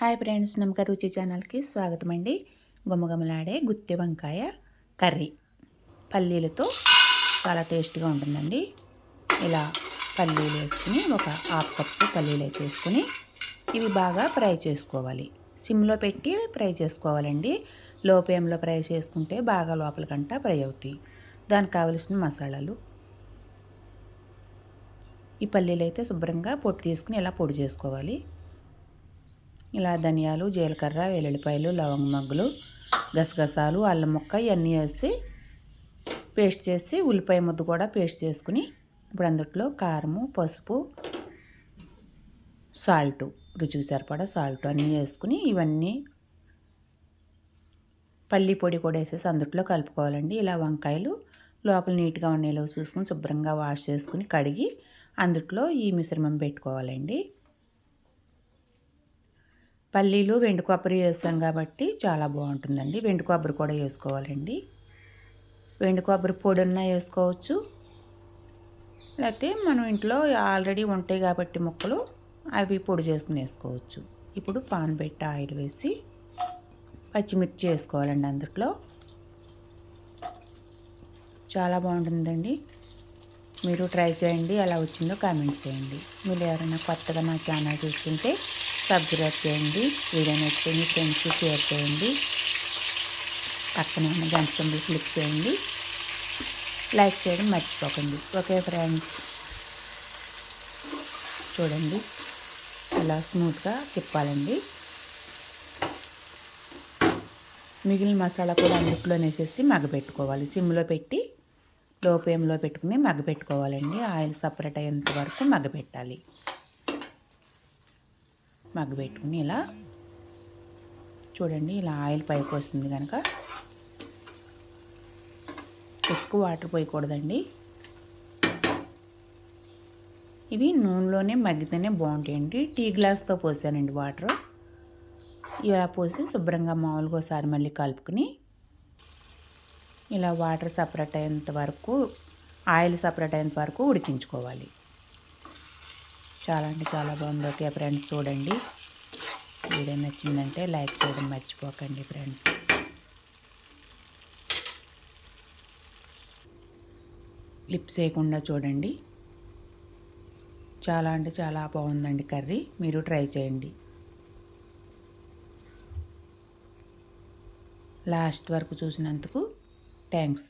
Hi friends, నమ్మక రుచి ఛానల్కి స్వాగతం అండి. గుమ్మగుమ్మలాడే గుత్తి వంకాయ కర్రీ పల్లీలతో చాలా టేస్ట్గా ఉంటుందండి. ఇలా పల్లీలు వేసుకుని ఒక హాఫ్ కప్పు పల్లీలు అయితే వేసుకుని ఇవి బాగా ఫ్రై చేసుకోవాలి. సిమ్లో పెట్టి ఫ్రై చేసుకోవాలండి. లో ఫ్లేమ్లో ఫ్రై చేసుకుంటే బాగా లోపలికంటా ఫ్రై అవుతాయి. దానికి కావలసిన మసాలాలు, ఈ పల్లీలు అయితే శుభ్రంగా పొట్టు తీసుకుని ఇలా పొడి చేసుకోవాలి. ఇలా ధనియాలు, జీలకర్ర, వెల్లుల్లిపాయలు, లవంగ మొగ్గలు, గసగసాలు, అల్లం ముక్క ఇవన్నీ వేసి పేస్ట్ చేసి ఉల్లిపాయ ముద్ద కూడా పేస్ట్ చేసుకుని ఇప్పుడు అందులో కారము, పసుపు, సాల్ట్, రుచికి సరిపడా సాల్ట్ అన్నీ వేసుకుని ఇవన్నీ పల్లి పొడి కూడా వేసేసి అందులో కలుపుకోవాలండి. ఇలా వంకాయలు లోపల నీట్గా ఉండేలో చూసుకుని శుభ్రంగా వాష్ చేసుకుని కడిగి అందులో ఈ మిశ్రమం పెట్టుకోవాలండి. పల్లీలు వెండి కొబ్బరి వేస్తాం కాబట్టి చాలా బాగుంటుందండి. వెండి కొబ్బరి కూడా వేసుకోవాలండి. వెండి కొబ్బరి పొడి ఉన్నా వేసుకోవచ్చు, లేకపోతే మనం ఇంట్లో ఆల్రెడీ ఉంటాయి కాబట్టి ముక్కలు అవి పొడి చేసుకుని వేసుకోవచ్చు. ఇప్పుడు పాన్ పెట్టి ఆయిల్ వేసి పచ్చిమిర్చి వేసుకోవాలండి. అందులో చాలా బాగుంటుందండి. మీరు ట్రై చేయండి, ఎలా వచ్చిందో కామెంట్ చేయండి. మీరు ఎవరైనా కొత్తగా నా ఛానల్ చూస్తుంటే సబ్స్క్రైబ్ చేయండి. వీడియో నచ్చితే మీ ఫ్రెండ్స్కి షేర్ చేయండి. పక్కన ఉన్న గంట సింబల్ క్లిక్ చేయండి. లైక్ చేయడం మర్చిపోకండి. ఓకే ఫ్రెండ్స్, చూడండి ఇలా స్మూత్గా తిప్పాలండి. మిగిలిన మసాలా కూడా అందులో వేసేసి మగ్గబెట్టుకోవాలి. సిమ్లో పెట్టి లో ఫ్లేమ్లో పెట్టుకుని మగ్గబెట్టుకోవాలండి. ఆయిల్ సపరేట్ అయ్యేంత వరకు మగ్గబెట్టాలి. మగ్గబెట్టుకుని ఇలా చూడండి, ఇలా ఆయిల్ పైకి వస్తుంది కనుక ఎక్కువ వాటర్ పోయకూడదండి. ఇవి నూనెలోనే మగ్గితేనే బాగుంటాయండి. టీ గ్లాస్తో పోసానండి వాటర్. ఇలా పోసి శుభ్రంగా మామూలుగా ఒకసారి మళ్ళీ కలుపుకుని ఇలా వాటర్ సపరేట్ అయ్యేంత వరకు, ఆయిల్ సపరేట్ అయ్యేంత వరకు ఉడికించుకోవాలి. చాలా అంటే చాలా బాగుంది. ఓకే ఫ్రెండ్స్, చూడండి. వీడియో నచ్చిందంటే లైక్ చేయడం మర్చిపోకండి ఫ్రెండ్స్. లిప్స్ వేయకుండా చూడండి. చాలా అంటే చాలా బాగుందండి కర్రీ. మీరు ట్రై చేయండి. లాస్ట్ వరకు చూసినందుకు థ్యాంక్స్.